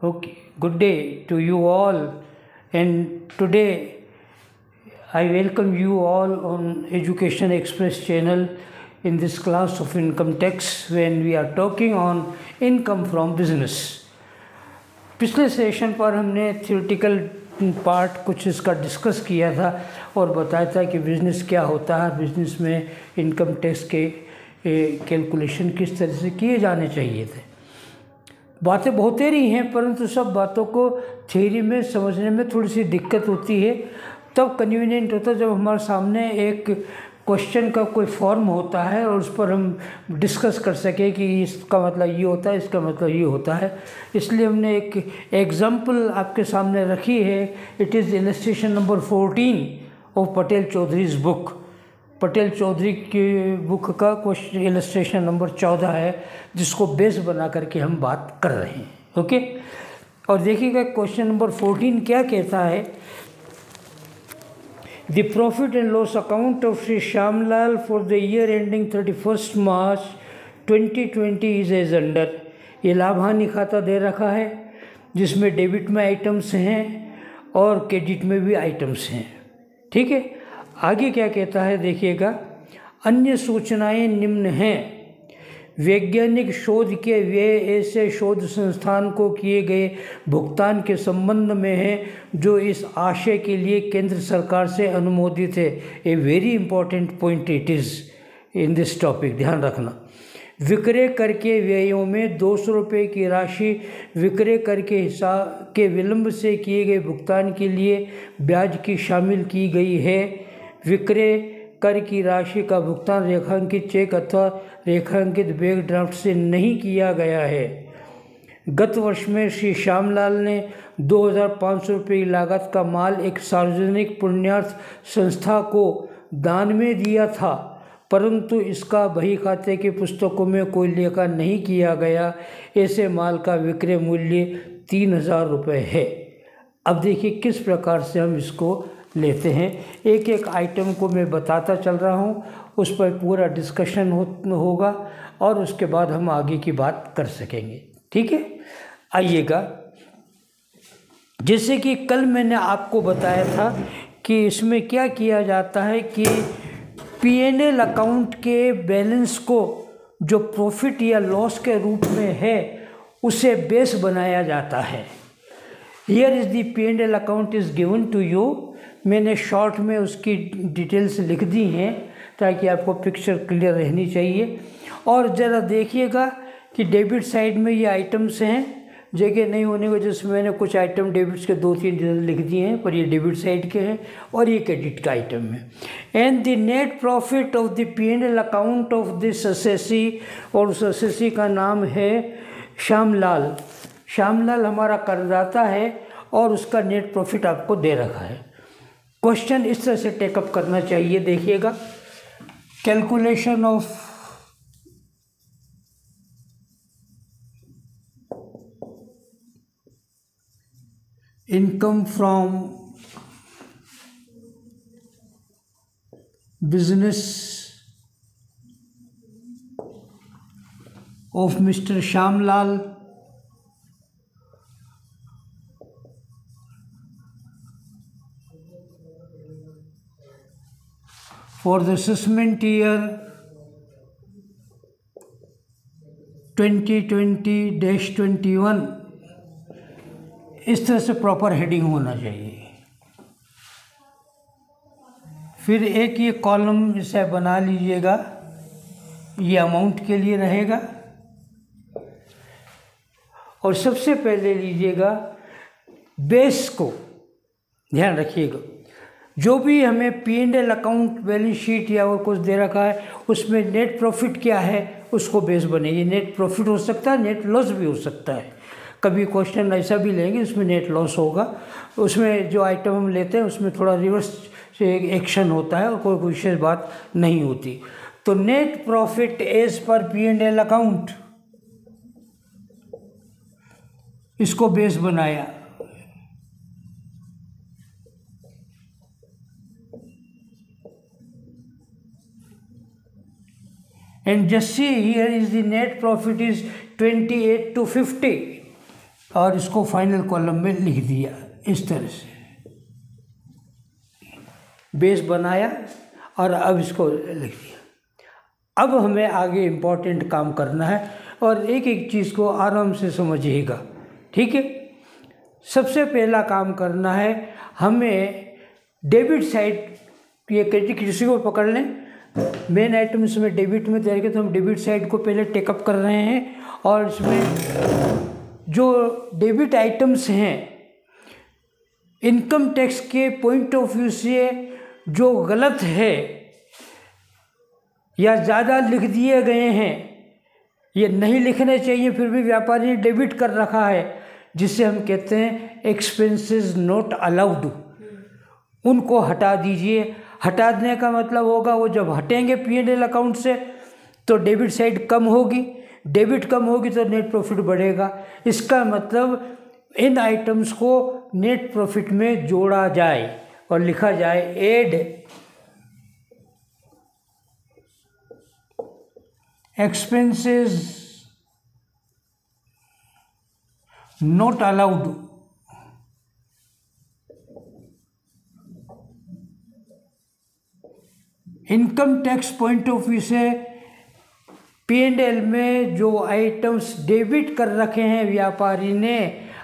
Okay, good day to you all, and today I welcome you all on Education Express channel in this class of income tax when we are talking on income from business. पिछले session पर हमने theoretical part कुछ इसका discuss किया था और बताया था कि बिज़नेस क्या होता है, बिज़नेस में इनकम टैक्स के कैलकुलेशन किस तरह से किए जाने चाहिए थे। बातें बहुत रही हैं, परंतु सब बातों को थ्योरी में समझने में थोड़ी सी दिक्कत होती है। तब कन्वीनियंट होता है जब हमारे सामने एक क्वेश्चन का कोई फॉर्म होता है और उस पर हम डिस्कस कर सकें कि इसका मतलब ये होता है, इसका मतलब ये होता है। इसलिए हमने एक एग्जाम्पल आपके सामने रखी है। It is illustration number 14 of Patel Chaudhary's book. Patel Chaudhary की बुक का क्वेश्चन इलस्ट्रेशन नंबर 14 है, जिसको बेस बना करके हम बात कर रहे हैं। ओके, और देखिएगा क्वेश्चन नंबर 14 क्या कहता है। The profit and loss account of Sri Shyamlal for the year ending 31st March 2020 is as under। ये लाभ हानि खाता दे रखा है जिसमें डेबिट में आइटम्स हैं और क्रेडिट में भी आइटम्स हैं। ठीक है, आगे क्या कहता है देखिएगा। अन्य सूचनाएं निम्न हैं। वैज्ञानिक शोध के व्यय ऐसे शोध संस्थान को किए गए भुगतान के संबंध में है जो इस आशय के लिए केंद्र सरकार से अनुमोदित है। A very important point it is in this topic, ध्यान रखना। विक्रय कर के व्ययों में 200 रुपये की राशि विक्रय कर के हिसाब के विलंब से किए गए भुगतान के लिए ब्याज की शामिल की गई है। विक्रय कर की राशि का भुगतान रेखांकित चेक अथवा रेखांकित बैंक ड्राफ्ट से नहीं किया गया है। गत वर्ष में श्री श्यामलाल ने 2500 रुपये की लागत का माल एक सार्वजनिक पुण्यार्थ संस्था को दान में दिया था, परंतु इसका बही खाते की पुस्तकों में कोई लेखा नहीं किया गया। ऐसे माल का विक्रय मूल्य 3000 रुपये है। अब देखिए किस प्रकार से हम इसको लेते हैं। एक एक आइटम को मैं बताता चल रहा हूँ, उस पर पूरा डिस्कशन होगा और उसके बाद हम आगे की बात कर सकेंगे। ठीक है, आइएगा। जैसे कि कल मैंने आपको बताया था कि इसमें क्या किया जाता है कि P&L अकाउंट के बैलेंस को जो प्रॉफिट या लॉस के रूप में है उसे बेस बनाया जाता है। Here is the P&L account is given to you। मैंने शॉर्ट में उसकी डिटेल्स लिख दी हैं ताकि आपको पिक्चर क्लियर रहनी चाहिए। और ज़रा देखिएगा कि डेबिट साइड में ये आइटम्स हैं। जगह नहीं होने की वजह से मैंने कुछ आइटम डेबिट्स के 2-3 लिख दिए हैं, पर ये डेबिट साइड के हैं और ये क्रेडिट का आइटम है। And the net profit of the P&L account of this assessee, और उस असेसी का नाम है श्यामलाल। श्यामलाल हमारा करदाता है और उसका नेट प्रॉफिट आपको दे रखा है। क्वेश्चन इस तरह से टेकअप करना चाहिए, देखिएगा। Calculation of income from business of mister Shyamlal for the assessment year 2020-21। इस तरह से प्रॉपर हेडिंग होना चाहिए। फिर एक ये कॉलम इसे बना लीजिएगा, ये अमाउंट के लिए रहेगा। और सबसे पहले लीजिएगा बेस को, ध्यान रखिएगा। जो भी हमें P&L अकाउंट बैलेंस शीट या और कुछ दे रखा है उसमें नेट प्रॉफिट क्या है उसको बेस बनेगी। नेट प्रॉफिट हो सकता है, नेट लॉस भी हो सकता है। कभी क्वेश्चन ऐसा भी लेंगे इसमें नेट लॉस होगा। उसमें जो आइटम हम लेते हैं उसमें थोड़ा रिवर्स से एक्शन होता है और कोई विशेष बात नहीं होती। तो net profit as per P&L account, इसको बेस बनाया। And just see here is the net profit is 28 to 50. और इसको फाइनल कॉलम में लिख दिया। इस तरह से बेस बनाया और अब इसको लिख दिया। अब हमें आगे इम्पोर्टेंट काम करना है और एक एक चीज़ को आराम से समझिएगा, ठीक है। सबसे पहला काम करना है हमें डेबिट साइड, ये किसी को पकड़ लें, मेन आइटम्स में डेबिट में तैयार किया तो हम डेबिट साइड को पहले टेकअप कर रहे हैं और इसमें जो डेबिट आइटम्स हैं इनकम टैक्स के पॉइंट ऑफ व्यू से जो गलत है या ज़्यादा लिख दिए गए हैं, ये नहीं लिखने चाहिए, फिर भी व्यापारी ने डेबिट कर रखा है, जिसे हम कहते हैं एक्सपेंसेस नॉट अलाउड, उनको हटा दीजिए। हटा देने का मतलब होगा वो जब हटेंगे P&L अकाउंट से तो डेबिट साइड कम होगी, डेबिट कम होगी तो नेट प्रॉफिट बढ़ेगा। इसका मतलब इन आइटम्स को नेट प्रॉफिट में जोड़ा जाए और लिखा जाए add expenses not allowed income tax point of view से P&L में जो आइटम्स डेबिट कर रखे हैं व्यापारी ने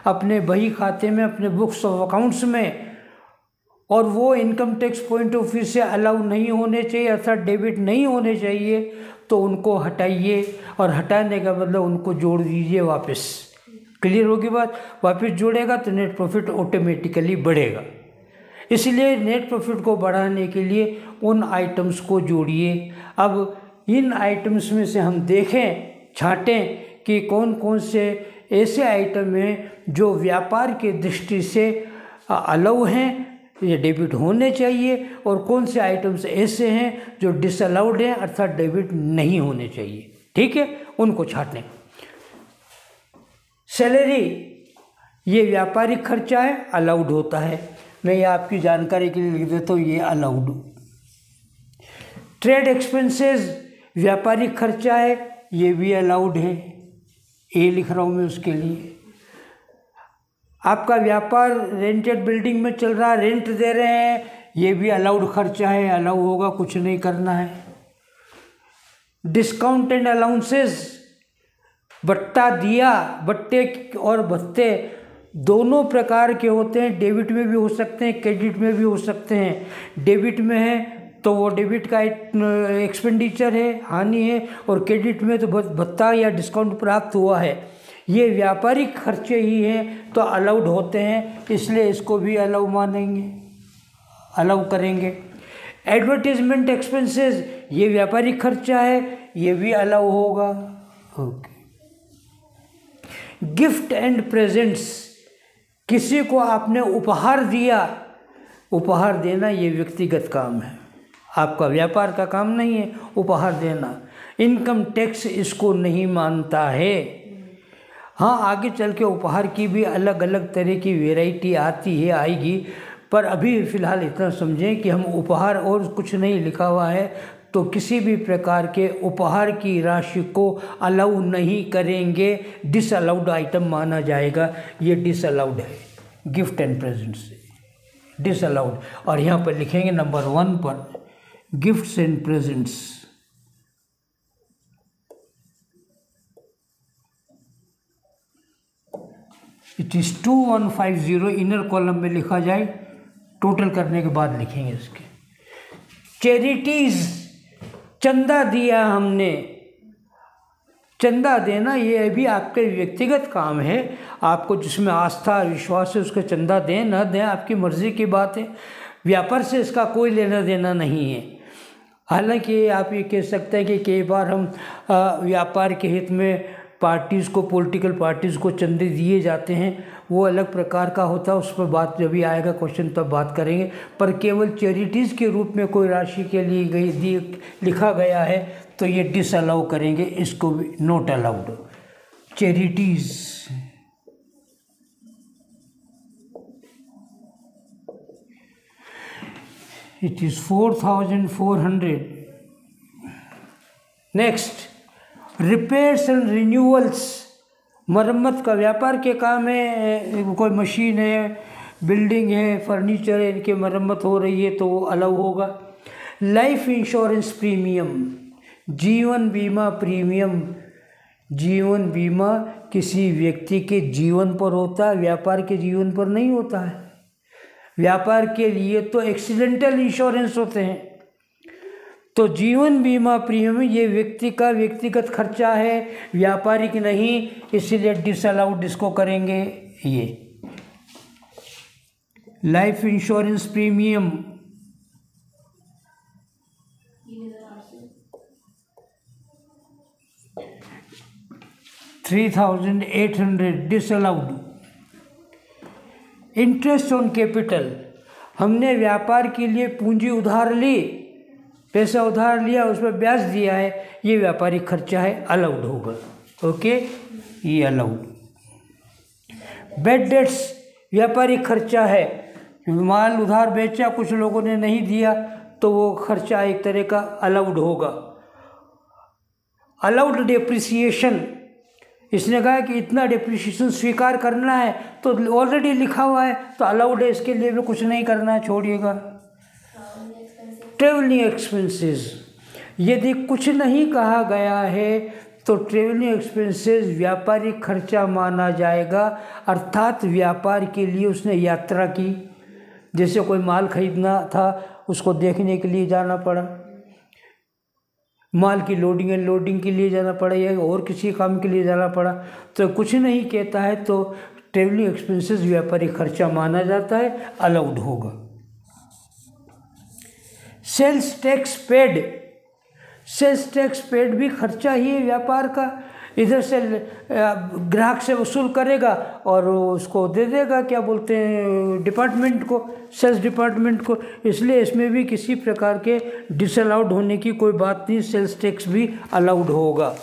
अपने बही खाते में, अपने बुक्स ऑफ अकाउंट्स में, और वो income tax point of view से अलाउ नहीं होने चाहिए अर्थात डेबिट नहीं होने चाहिए, तो उनको हटाइए और हटाने का मतलब उनको जोड़ दीजिए वापस। क्लियर होगी बात? वापस जोड़ेगा तो नेट प्रॉफिट ऑटोमेटिकली बढ़ेगा। इसलिए नेट प्रॉफिट को बढ़ाने के लिए उन आइटम्स को जोड़िए। अब इन आइटम्स में से हम देखें, छांटें कि कौन कौन से ऐसे आइटम हैं जो व्यापार के दृष्टि से अलाउ हैं, ये डेबिट होने चाहिए, और कौन से आइटम्स ऐसे हैं जो डिसअलाउड हैं अर्थात डेबिट नहीं होने चाहिए। ठीक है, उनको छांटें। सैलरी ये व्यापारिक खर्चा है, अलाउड होता है। मैं ये आपकी जानकारी के लिए लिख देता हूँ, ये अलाउड। ट्रेड एक्सपेंसेस व्यापारिक खर्चा है, ये भी अलाउड है, ये लिख रहा हूँ मैं उसके लिए। आपका व्यापार रेंटेड बिल्डिंग में चल रहा है, रेंट दे रहे हैं, ये भी अलाउड खर्चा है, अलाउ होगा, कुछ नहीं करना है। डिस्काउंट एंड अलाउंसेस, बट्टा दिया, बट्टे और भत्ते दोनों प्रकार के होते हैं, डेबिट में भी हो सकते हैं, क्रेडिट में भी हो सकते हैं। डेबिट में है तो वो डेबिट का एक्सपेंडिचर है, हानि है, और क्रेडिट में तो भत्ता या डिस्काउंट प्राप्त हुआ है। ये व्यापारिक खर्चे ही हैं तो अलाउड होते हैं, इसलिए इसको भी अलाउ मानेंगे, अलाउ करेंगे। एडवर्टीजमेंट एक्सपेंसेस ये व्यापारिक खर्चा है, ये भी अलाउ होगा। ओके। गिफ्ट एंड प्रेजेंट्स, किसी को आपने उपहार दिया, उपहार देना ये व्यक्तिगत काम है, आपका व्यापार का काम नहीं है उपहार देना। इनकम टैक्स इसको नहीं मानता है। हाँ, आगे चल के उपहार की भी अलग अलग तरह की वैरायटी आती है, आएगी, पर अभी फ़िलहाल इतना समझें कि हम उपहार और कुछ नहीं लिखा हुआ है तो किसी भी प्रकार के उपहार की राशि को अलाउ नहीं करेंगे, डिसअलाउड आइटम माना जाएगा। ये डिसअलाउड है, गिफ्ट एंड प्रेजेंट्स डिसअलाउड। और यहाँ पर लिखेंगे नंबर 1 पर gifts and presents. It is 2150, inner column में लिखा जाए, टोटल करने के बाद लिखेंगे इसके। चैरिटीज़, चंदा दिया हमने, चंदा देना ये भी आपके व्यक्तिगत काम है, आपको जिसमें आस्था विश्वास है उसको चंदा दें न दें आपकी मर्ज़ी की बात है, व्यापार से इसका कोई लेना देना नहीं है। हालांकि आप ये कह सकते हैं कि कई बार हम व्यापार के हित में पार्टीज़ को, पॉलिटिकल पार्टीज़ को चंदे दिए जाते हैं, वो अलग प्रकार का होता है, उस पर बात जब भी आएगा क्वेश्चन तब बात करेंगे। पर केवल चैरिटीज़ के रूप में कोई राशि के लिए लिखा गया है तो ये डिसअलाउ करेंगे, इसको भी not allowed. Charities it is 4400। Next, repairs and renewals, मरम्मत का व्यापार के काम है, कोई मशीन है, बिल्डिंग है, फर्नीचर है, इनकी मरम्मत हो रही है तो वो अलाउ होगा। लाइफ इंश्योरेंस प्रीमियम, जीवन बीमा प्रीमियम। जीवन बीमा किसी व्यक्ति के जीवन पर होता है, व्यापार के जीवन पर नहीं होता है। व्यापार के लिए तो एक्सीडेंटल इंश्योरेंस होते हैं। तो जीवन बीमा प्रीमियम ये व्यक्ति का व्यक्तिगत खर्चा है, व्यापारिक नहीं, इसीलिए डिसअलाउड इसको करेंगे। ये life insurance premium 3800 disallowed. Interest on capital, हमने व्यापार के लिए पूंजी उधार ली, पैसा उधार लिया, उस पर ब्याज दिया है, ये व्यापारिक खर्चा है, अलाउड होगा। ओके, ये अलाउड। बैड डेट्स व्यापारिक खर्चा है, माल उधार बेचा, कुछ लोगों ने नहीं दिया तो वो खर्चा एक तरह का अलाउड होगा। अलाउड डेप्रिसिएशन, इसने कहा कि इतना डेप्रिसिएशन स्वीकार करना है तो ऑलरेडी लिखा हुआ है तो अलाउड है, इसके लिए भी कुछ नहीं करना है, छोड़िएगा। ट्रेवलिंग एक्सपेंसेस, यदि कुछ नहीं कहा गया है तो ट्रेवलिंग एक्सपेंसेस व्यापारिक खर्चा माना जाएगा, अर्थात व्यापार के लिए उसने यात्रा की, जैसे कोई माल खरीदना था उसको देखने के लिए जाना पड़ा, माल की लोडिंग एंड लोडिंग के लिए जाना पड़ा या और किसी काम के लिए जाना पड़ा, तो कुछ नहीं कहता है तो ट्रेवलिंग एक्सपेंसेस व्यापारिक खर्चा माना जाता है, अलाउड होगा। Sales tax paid, sales tax paid भी खर्चा ही है व्यापार का, इधर से ग्राहक से वसूल करेगा और उसको दे देगा, क्या बोलते हैं, डिपार्टमेंट को, सेल्स डिपार्टमेंट को, इसलिए इसमें भी किसी प्रकार के डिसअलाउड होने की कोई बात नहीं, सेल्स टैक्स भी अलाउड होगा।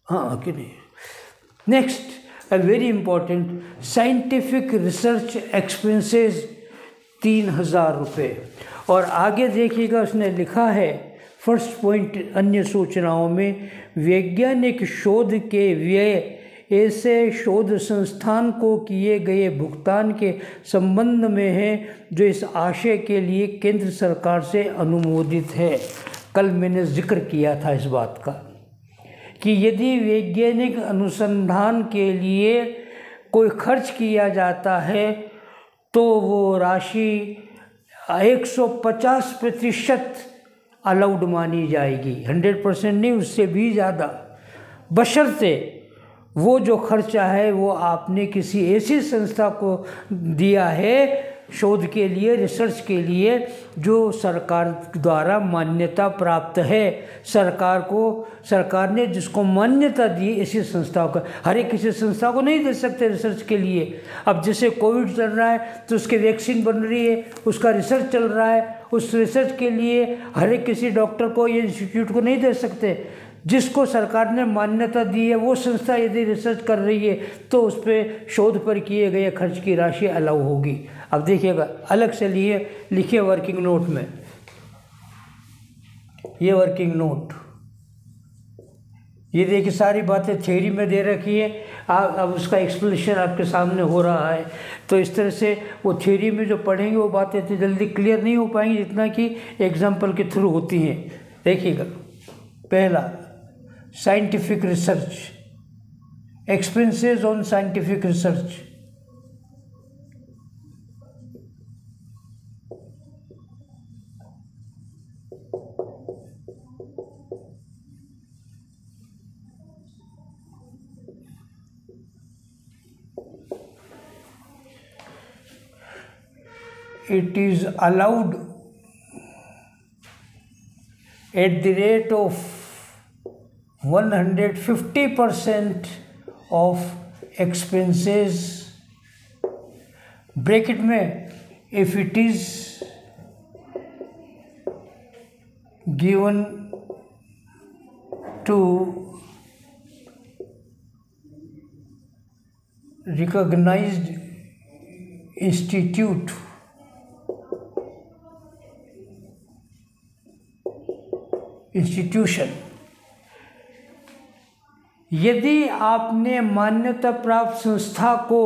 हाँ कि नहीं। Next, a very important, scientific research expenses 3000 रुपये। और आगे देखिएगा उसने लिखा है फर्स्ट पॉइंट, अन्य सूचनाओं में वैज्ञानिक शोध के व्यय ऐसे शोध संस्थान को किए गए भुगतान के संबंध में है जो इस आशय के लिए केंद्र सरकार से अनुमोदित है। कल मैंने जिक्र किया था इस बात का कि यदि वैज्ञानिक अनुसंधान के लिए कोई खर्च किया जाता है तो वो राशि 150% अलाउड मानी जाएगी, 100% नहीं, उससे भी ज़्यादा, बशर्ते वो जो खर्चा है वो आपने किसी ऐसी संस्था को दिया है शोध के लिए, रिसर्च के लिए, जो सरकार द्वारा मान्यता प्राप्त है। सरकार ने जिसको मान्यता दी ऐसी संस्थाओं का, हर एक किसी संस्था को नहीं दे सकते रिसर्च के लिए। अब जैसे कोविड चल रहा है तो उसकी वैक्सीन बन रही है, उसका रिसर्च चल रहा है, उस रिसर्च के लिए हर एक किसी डॉक्टर को या इंस्टीट्यूट को नहीं दे सकते। जिसको सरकार ने मान्यता दी है वो संस्था यदि रिसर्च कर रही है तो उस पर शोध पर किए गए खर्च की राशि अलाउ होगी। अब देखिएगा अलग से लिखिए वर्किंग नोट में, ये वर्किंग नोट, ये देखिए सारी बातें थ्योरी में दे रखी है, अब उसका एक्सप्लेनेशन आपके सामने हो रहा है। तो इस तरह से वो थ्योरी में जो पढ़ेंगे वो बातें इतनी जल्दी क्लियर नहीं हो पाएंगी जितना कि एग्जाम्पल के थ्रू होती हैं। देखिएगा, पहला scientific research, expenses on scientific research, it is allowed at the rate of 150% of expenses, bracket में, if it is given to recognized institute institution. यदि आपने मान्यता प्राप्त संस्था को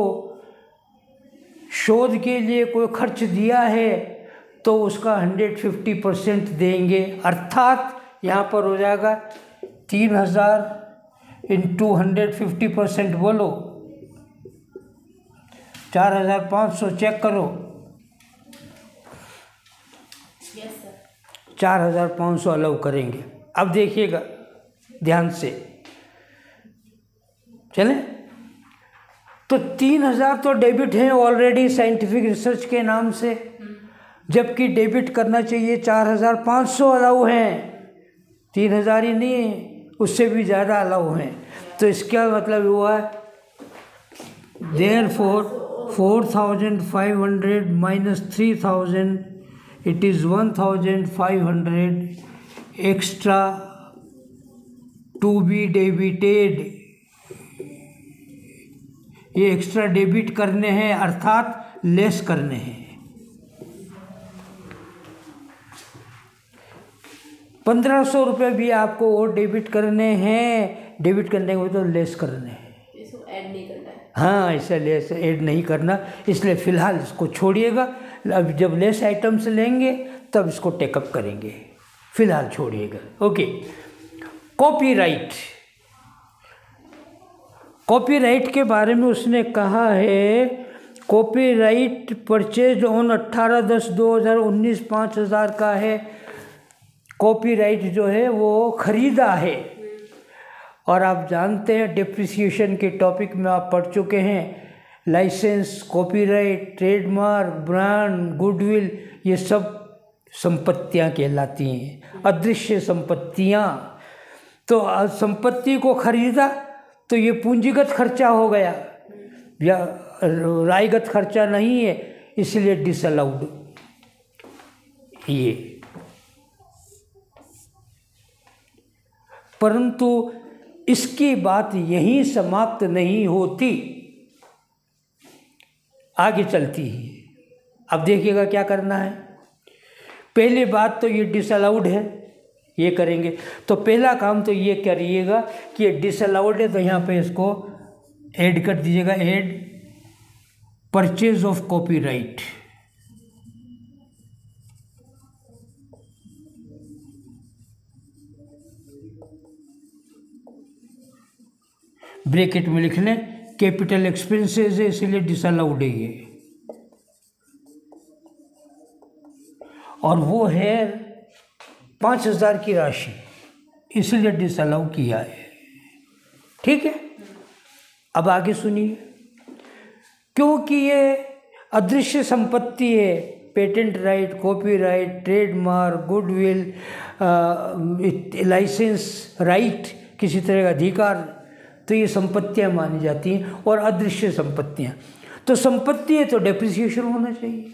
शोध के लिए कोई खर्च दिया है तो उसका 150% देंगे, अर्थात यहाँ पर हो जाएगा 3000 इंटू 150% बोलो 4500। चेक करो। 4500 अलाउ करेंगे। अब देखिएगा ध्यान से, चले तो 3000 तो डेबिट है ऑलरेडी साइंटिफिक रिसर्च के नाम से, जबकि डेबिट करना चाहिए 4500 अलाउ हैं, 3000 ही नहीं है, उससे भी ज़्यादा अलाउ हैं। तो इसका मतलब हुआ therefore 4500 minus 3000 it is 1500 extra to be debited. ये एक्स्ट्रा डेबिट करने हैं अर्थात लेस करने हैं। 1500 रुपये भी आपको और डेबिट करने हैं, डेबिट करने को तो लेस करने हैं, इसको ऐड नहीं करना है। हाँ, इसे लेस ऐड नहीं करना, इसलिए फ़िलहाल इसको छोड़िएगा। अब जब लेस आइटम्स लेंगे तब इसको टेकअप करेंगे, फ़िलहाल छोड़िएगा। ओके। कॉपीराइट के बारे में उसने कहा है, कॉपीराइट परचेज ऑन 18/10/2019 5000 का है। कॉपीराइट जो है वो ख़रीदा है, और आप जानते हैं डेप्रिसिएशन के टॉपिक में आप पढ़ चुके हैं, licence, copyright, trademark, brand, goodwill, ये सब संपत्तियां कहलाती हैं, अदृश्य संपत्तियां। तो संपत्ति को खरीदा तो ये पूंजीगत खर्चा हो गया या रायगत खर्चा नहीं है, इसलिए डिसअलाउड। ये परंतु इसकी बात यहीं समाप्त नहीं होती, आगे चलती है। अब देखिएगा क्या करना है। पहली बात तो ये डिसअलाउड है, ये करेंगे। तो पहला काम तो ये करिएगा कि ये डिसअलाउड है, तो यहाँ पे इसको ऐड कर दीजिएगा, add purchase of copyright. Bracket में लिख लें, कैपिटल एक्सपेंसेस है इसलिए डिसअलाउड है ये, और वो है 5000 की राशि, इसलिए डिसअलाउ किया है। ठीक है। अब आगे सुनिए, क्योंकि ये अदृश्य संपत्ति है, patent right, copyright, trademark, goodwill, licence right, किसी तरह का अधिकार, तो ये संपत्तियां मानी जाती हैं, और अदृश्य संपत्तियां। तो संपत्ति है तो डेप्रिसिएशन होना चाहिए।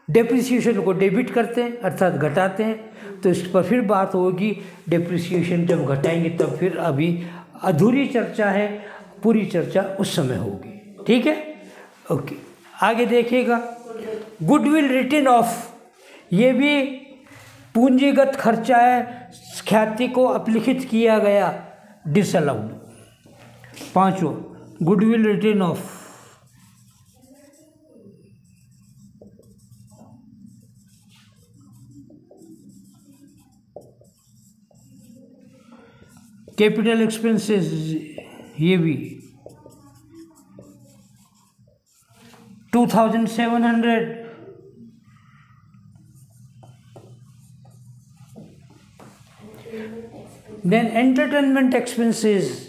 डेप्रिसिएशन को डेबिट करते हैं अर्थात घटाते हैं, तो इस पर फिर बात होगी। डेप्रिसिएशन जब घटाएंगे तब फिर, अभी अधूरी चर्चा है, पूरी चर्चा उस समय होगी। ठीक है। ओके, आगे देखिएगा। गुडविल रिटन ऑफ, ये भी पूंजीगत खर्चा है, ख्याति को अपलिखित किया गया, डिसअलाउड। 5वां, goodwill written off, capital expenses, ये भी 2700। देन एंटरटेनमेंट एक्सपेंसेस,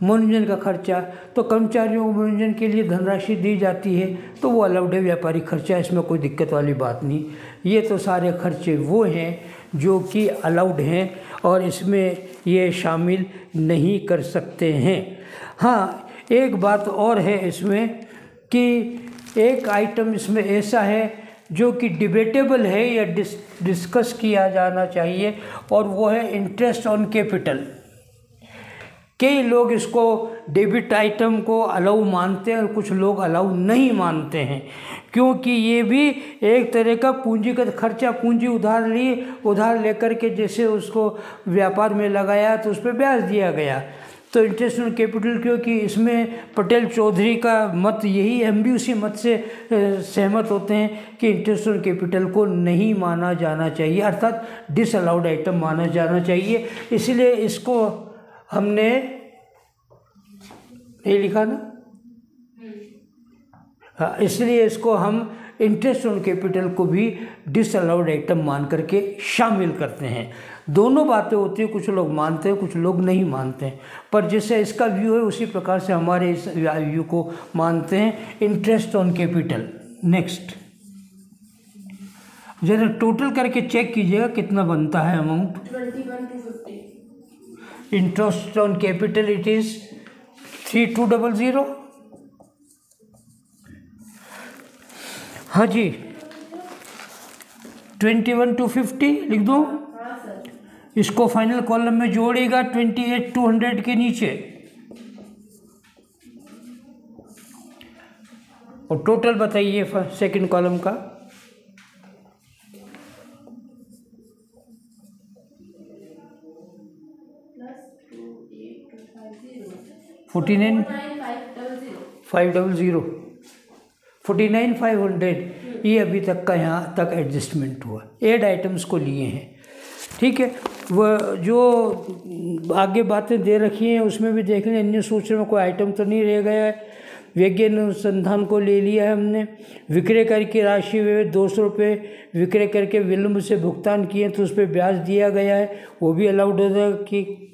मनोरंजन का खर्चा। तो कर्मचारियों को मनोरंजन के लिए धनराशि दी जाती है तो वो अलाउड है, व्यापारिक खर्चा, इसमें कोई दिक्कत वाली बात नहीं। ये तो सारे खर्चे वो हैं जो कि अलाउड हैं और इसमें ये शामिल नहीं कर सकते हैं। हाँ, एक बात और है इसमें कि एक आइटम इसमें ऐसा है जो कि डिबेटेबल है या डिस्कस किया जाना चाहिए, और वो है इंटरेस्ट ऑन कैपिटल। कई लोग इसको डेबिट आइटम को अलाउ मानते हैं और कुछ लोग अलाउ नहीं मानते हैं, क्योंकि ये भी एक तरह का पूंजीगत खर्चा, पूंजी उधार लेकर के जैसे उसको व्यापार में लगाया तो उस पर ब्याज दिया गया। तो इंटरेस्ट ऑन कैपिटल, क्योंकि इसमें पटेल चौधरी का मत यही, हम भी उसी मत से सहमत होते हैं कि इंटरेस्ट ऑन कैपिटल को नहीं माना जाना चाहिए, अर्थात डिसअलाउड आइटम माना जाना चाहिए। इसलिए इसको हमने ये लिखा ना, हाँ, इसलिए इसको हम इंटरेस्ट ऑन कैपिटल को भी डिसअलाउड आइटम मान करके शामिल करते हैं। दोनों बातें होती हैं, कुछ लोग मानते हैं कुछ लोग नहीं मानते हैं, पर जैसे इसका व्यू है उसी प्रकार से हमारे इस व्यू को मानते हैं, इंटरेस्ट ऑन कैपिटल। नेक्स्ट, जरा टोटल करके चेक कीजिएगा कितना बनता है amount. 21,250। Interest on capital it is 3,200। हाँ जी, 21,250 लिख दो। हाँ सर। इसको फाइनल कॉलम में जोड़ेगा 28,200 के नीचे, और टोटल बताइए सेकंड कॉलम का। +28,250 49,500 49,500 ये अभी तक का यहाँ तक एडजस्टमेंट हुआ, एड आइटम्स को लिए हैं। ठीक है, वह जो आगे बातें दे रखी हैं उसमें भी देख लें, अन्य सूची में कोई आइटम तो नहीं रह गया है। वैज्ञानिक अनुसंधान को ले लिया है हमने। विक्रय कर की राशि वे 200 रुपये विक्रय करके विलम्ब से भुगतान किए तो उस पर ब्याज दिया गया है, वो भी अलाउड हो जाएगा। कि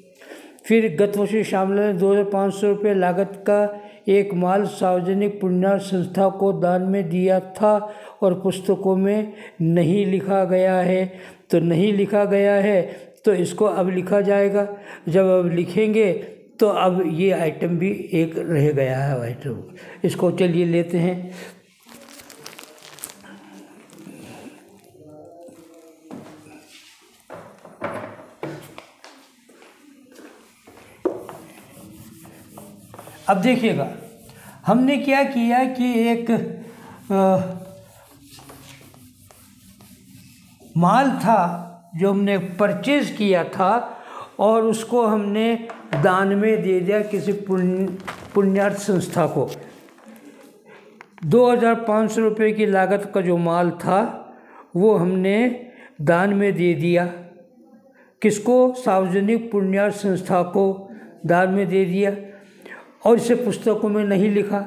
फिर गत वर्ष शामिल है 2,500 रुपये लागत का एक माल सार्वजनिक पुण्यार्थ संस्था को दान में दिया था और पुस्तकों में नहीं लिखा गया है। तो नहीं लिखा गया है तो इसको अब लिखा जाएगा। जब अब लिखेंगे तो अब ये आइटम भी एक रह गया है आइटम, इसको चलिए लेते हैं। अब देखिएगा हमने क्या किया कि एक माल था जो हमने परचेज किया था और उसको हमने दान में दे दिया किसी पुण्यार्थ संस्था को। 2,500 रुपये की लागत का जो माल था वो हमने दान में दे दिया। किसको? सार्वजनिक पुण्यार्थ संस्था को दान में दे दिया और इसे पुस्तकों में नहीं लिखा।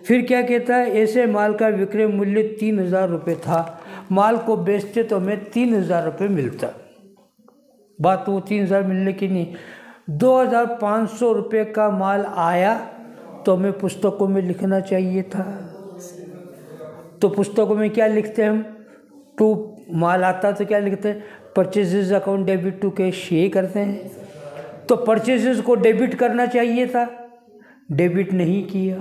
फिर क्या कहता है, ऐसे माल का विक्रय मूल्य 3,000 रुपये था, माल को बेचते तो हमें 3,000 रुपये मिलता। बात वो 3,000 मिलने की नहीं, 2,500 रुपये का माल आया तो हमें पुस्तकों में लिखना चाहिए था। तो पुस्तकों में क्या लिखते हैं हम? टू माल आता तो क्या लिखते हैं? Purchases account debit to cash, यही करते हैं। तो परचेजेज को डेबिट करना चाहिए था, डेबिट नहीं किया।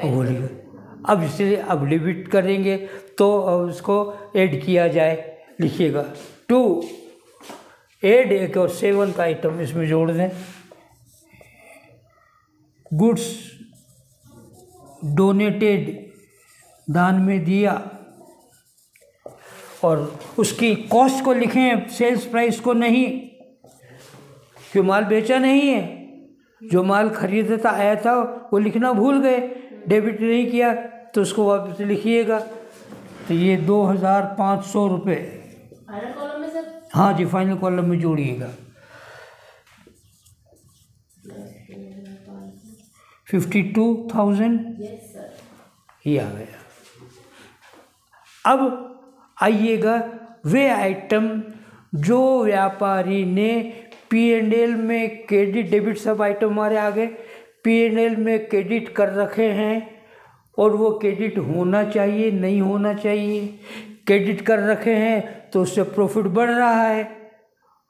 बोलिए अब इसलिए अब डेबिट करेंगे तो उसको ऐड किया जाए। लिखिएगा टू ऐड एक और 7 का आइटम इसमें जोड़ दें। गुड्स डोनेटेड, दान में दिया, और उसकी कॉस्ट को लिखें, सेल्स प्राइस को नहीं, क्यों माल बेचा नहीं है। जो माल खरीदा था आया था वो लिखना भूल गए, डेबिट नहीं किया तो उसको वापस लिखिएगा। तो ये 2,500 रुपये फाइनल कॉलम में सर? हाँ जी, फाइनल कॉलम में जोड़िएगा। 52,000 यस सर। ये आ गया। अब आइएगा वे आइटम जो व्यापारी ने P&L में क्रेडिट डेबिट, सब आइटम हमारे आगे P&L में क्रेडिट कर रखे हैं और वो क्रेडिट होना चाहिए नहीं होना चाहिए। क्रेडिट कर रखे हैं तो उससे प्रॉफिट बढ़ रहा है,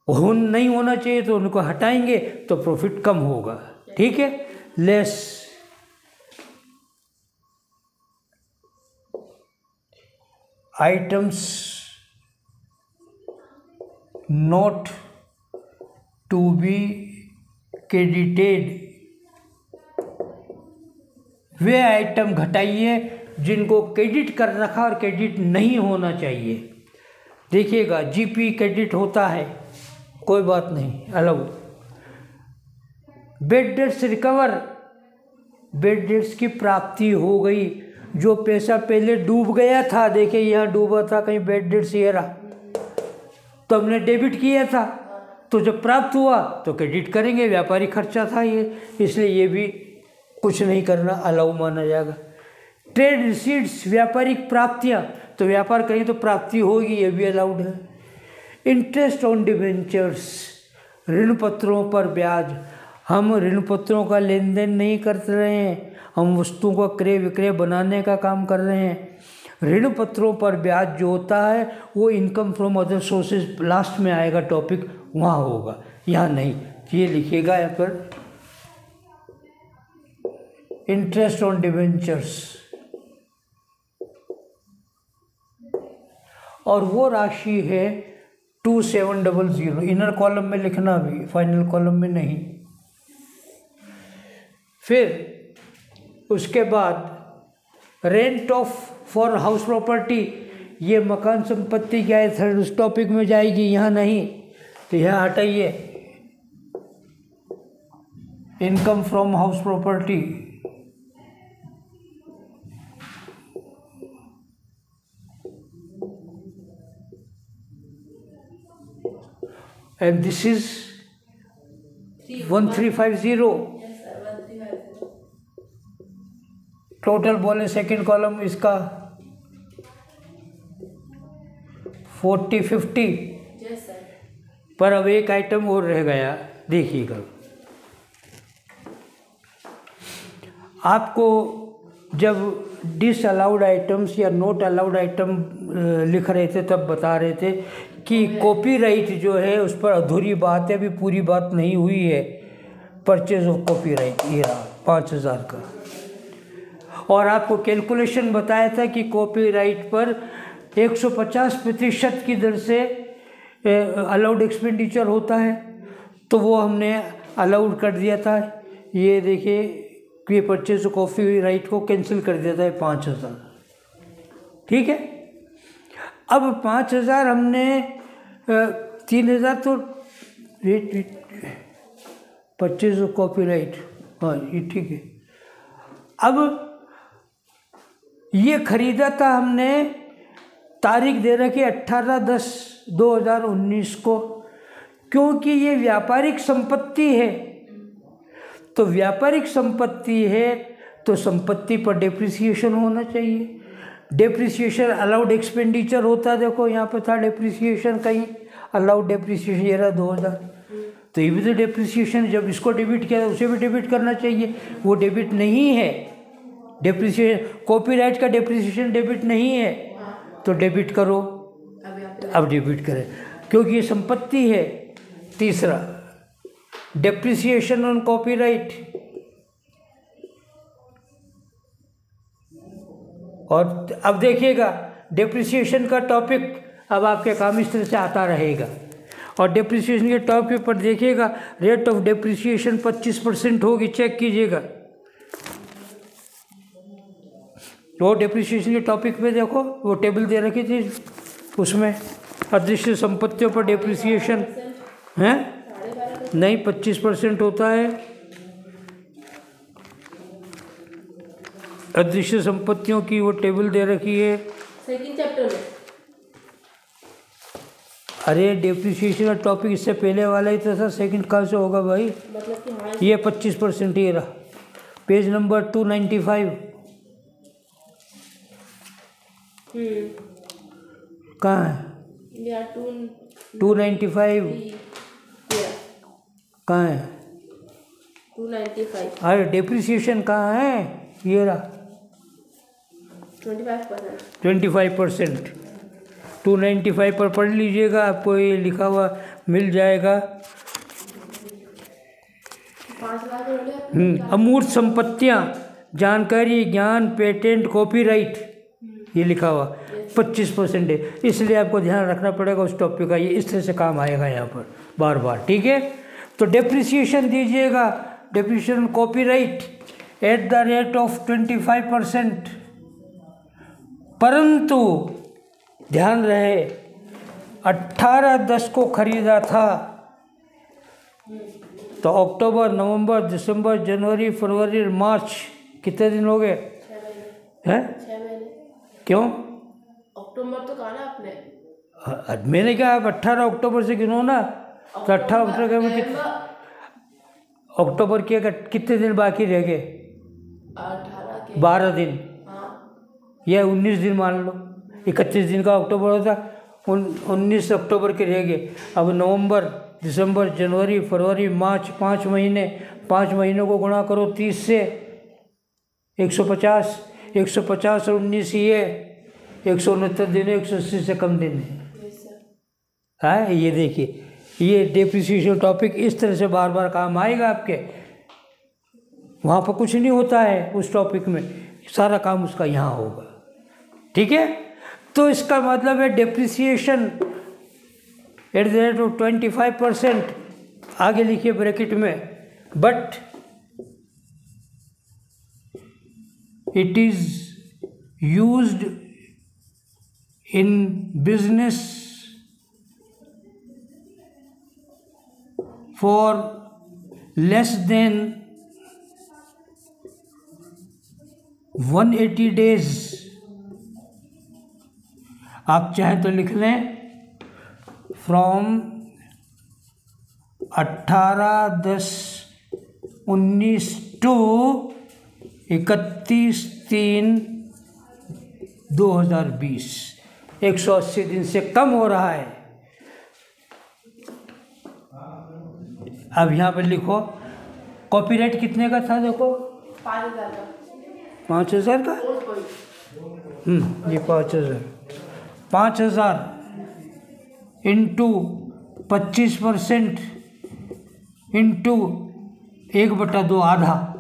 नहीं होना चाहिए तो उनको हटाएंगे तो प्रॉफिट कम होगा। ठीक है, less items not to be credited वे आइटम घटाइए जिनको क्रेडिट कर रखा और क्रेडिट नहीं होना चाहिए। देखिएगा जीपी क्रेडिट होता है, कोई बात नहीं, allowed. Bad debts recover, bad debts की प्राप्ति हो गई। जो पैसा पहले डूब गया था, देखिए यहाँ डूबा था कहीं बेड डेट्स ये रहा, तो हमने डेबिट किया था, तो जब प्राप्त हुआ तो क्रेडिट करेंगे, व्यापारिक खर्चा था ये, इसलिए ये भी कुछ नहीं करना, अलाउ माना जाएगा। ट्रेड रिसीट्स, व्यापारिक प्राप्तियाँ, तो व्यापार करें तो प्राप्ति होगी, ये भी अलाउड है। इंटरेस्ट ऑन डिबेंचर्स, ऋण पत्रों पर ब्याज, हम ऋण पत्रों का लेन देन नहीं कर रहे हैं, हम वस्तुओं का क्रय विक्रय बनाने का काम कर रहे हैं। ऋण पत्रों पर ब्याज जो होता है वो income from other sources, last में आएगा टॉपिक, वहाँ होगा, यहाँ नहीं। ये लिखिएगा यहाँ पर, इंटरेस्ट ऑन डिबेंचर्स, और वो राशि है 2700, इनर कॉलम में लिखना भी, फाइनल कॉलम में नहीं। फिर उसके बाद rent of for house property, ये मकान संपत्ति क्या है, थर्ड उस टॉपिक में जाएगी, यहाँ नहीं, तो यहाँ हटाइए। Income from house property, and this is 1350, total बोले सेकंड कॉलम इसका 4050, पर अब एक आइटम और रह गया, देखिएगा। आपको जब डिसअलाउड आइटम्स या नॉट अलाउड आइटम लिख रहे थे तब बता रहे थे कि कॉपीराइट जो है उस पर अधूरी बात है, अभी पूरी बात नहीं हुई है। परचेज ऑफ कॉपीराइट ये रहा 5000 का, और आपको कैलकुलेशन बताया था कि कॉपीराइट पर 150% की दर से अलाउड एक्सपेंडिचर होता है, तो वो हमने अलाउड कर दिया था। ये देखिए ये परचेज ऑफ कॉपीराइट को कैंसिल कर दिया था 5000, ठीक है। अब 5000 हमने 3000 तो रेट परचेज ऑफ कॉपीराइट, हाँ ये ठीक है। अब ये खरीदा था हमने, तारीख दे रखी 18/10/2019 को, क्योंकि ये व्यापारिक संपत्ति है, तो व्यापारिक संपत्ति है तो संपत्ति पर डेप्रिसिएशन होना चाहिए। डेप्रिसिएशन अलाउड एक्सपेंडिचर होता है, देखो यहाँ पे था डेप्रिसिएशन, कहीं अलाउड डेप्रिसिएशन ये रहा 2000, तो ये भी तो डेप्रिसिएशन, जब इसको डेबिट किया उसे भी डेबिट करना चाहिए, वो डेबिट नहीं है। डेप्रिसिएशन कॉपीराइट का डेप्रिसिएशन डेबिट नहीं है, तो डेबिट करो, अब डेबिट करें क्योंकि ये संपत्ति है। तीसरा डेप्रिसिएशन ऑन कॉपीराइट, और अब देखिएगा डेप्रिसिएशन का टॉपिक अब आपके काम इस तरह से आता रहेगा, और डेप्रिसिएशन के टॉपिक पर देखिएगा रेट ऑफ डेप्रिसिएशन 25% होगी, चेक कीजिएगा। वो डेप्रिसिएशन के टॉपिक पे देखो, वो टेबल दे रखी थी, उसमें अदृश्य संपत्तियों पर डेप्रिसिएशन है नहीं 25% होता है। अदृश्य संपत्तियों की वो टेबल दे रखी है सेकंड चैप्टर में। अरे डेप्रिसिएशन का टॉपिक इससे पहले वाला ही तो था, सेकंड कहाँ से होगा भाई? मतलब कि हाँ, ये 25% ही रहा, पेज नंबर 295। कहाँ है? 295 कहाँ है? 295। अरे डेप्रिसिएशन कहाँ है? ये रहा 25%। 295 पर पढ़ लीजिएगा, आपको ये लिखा हुआ मिल जाएगा। 5 लाख हो गया। अमूर्त संपत्तियाँ, जानकारी, ज्ञान, पेटेंट, कॉपीराइट, ये लिखा हुआ 25% है, इसलिए आपको ध्यान रखना पड़ेगा उस टॉपिक का, ये इस तरह से काम आएगा यहाँ पर बार बार, ठीक है। तो डेप्रिसिएशन दीजिएगा, depreciation copyright at the rate of 25%। परंतु ध्यान रहे 18/10 को खरीदा था, तो अक्टूबर, नवंबर, दिसंबर, जनवरी, फरवरी, मार्च, कितने दिन हो गए? 6 हैं? महीने। क्यों? अक्टूबर तो कहा ना आपने। मैंने कहा आप 18 अक्टूबर से गिनो ना, तो 18 अक्टूबर में अक्टूबर के कितने दिन बाकी रह गए? 18 के 12 दिन हाँ। या 19 दिन मान लो, 31 दिन का अक्टूबर होता, 19 अक्टूबर के रह गए। अब नवंबर, दिसंबर, जनवरी, फरवरी, मार्च, 5 महीने, 5 महीनों को गुणा करो 30 से, 150, 150 और 19 ये 169 दिन, 180 से कम दिन है। हाँ, ये देखिए, ये डेप्रिसिएशन टॉपिक इस तरह से बार बार काम आएगा आपके। वहाँ पर कुछ नहीं होता है उस टॉपिक में, सारा काम उसका यहाँ होगा। ठीक है, तो इसका मतलब है depreciation at the rate of 25%, आगे लिखिए ब्रैकेट में, but it is used in business for less than 180 days. आप चाहें तो लिख लें फ्रॉम 18/10/19 टू 31/3/2020, 180 दिन से कम हो रहा है। अब यहाँ पर लिखो कॉपीराइट कितने का था, देखो 5,000 का। 5,000 का। ये 5,000 इंटू 25% इंटू 1/2 आधा,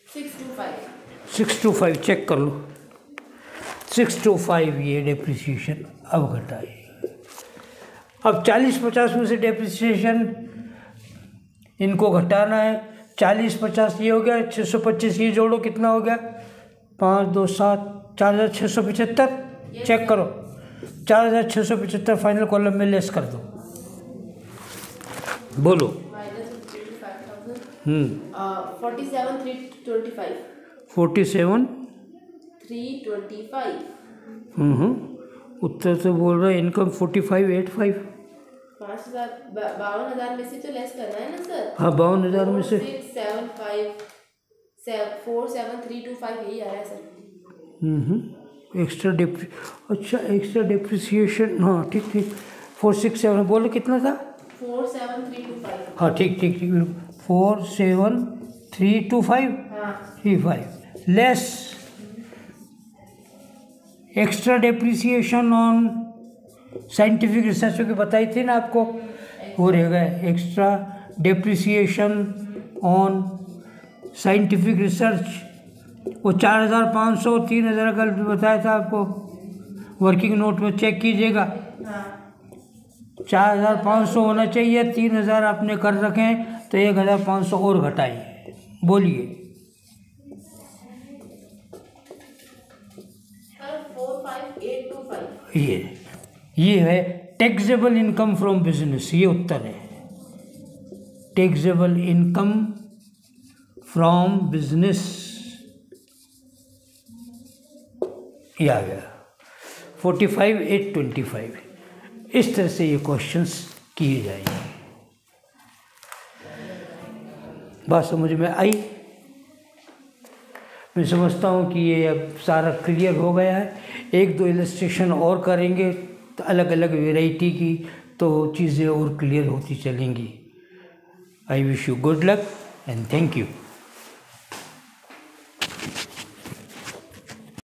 625 चेक कर लो, 625 ये डेप्रिसिएशन अब घटाइए। अब 40-50 में से डेप्रिसिएशन इनको घटाना है। 40-50 ये हो गया, 625 ये जोड़ो, कितना हो गया? 5, 2, 7, 4,675। चेक करो, 4,675 फाइनल कॉलम में लेस कर दो। बोलो। -47,325। 47,325। उत्तर तो बोल रहा है इनकम 45,85। 52,000 में से तो लेस करना है ना सर। हाँ, 52,000 में से 47,325 यही आया सर। एक्स्ट्रा एक्स्ट्रा डेप्रिसिएशन, हाँ ठीक 467 बोलो, कितना था? 47,325। हाँ ठीक 47,325 हाँ 35 less extra depreciation on scientific research की बताई थी ना आपको, वो रह गए extra depreciation on scientific research, वो 4,500 3,000 का बताया था आपको, वर्किंग नोट में चेक कीजिएगा। 4,500 होना चाहिए, 3,000 आपने कर रखे हैं, तो 1,500 और घटाइए। बोलिए। 4,5,825। ये है टैक्सेबल इनकम फ्रॉम बिजनेस, ये उत्तर है। टैक्सेबल इनकम फ्रॉम बिजनेस ये आ गया 45,825। इस तरह से ये क्वेश्चंस किए जाएंगे। बात समझ में आई? मैं समझता हूँ कि ये अब सारा क्लियर हो गया है। 1-2 इलस्ट्रेशन और करेंगे अलग अलग वैरायटी की, तो चीज़ें और क्लियर होती चलेंगी। I wish you good luck and thank you.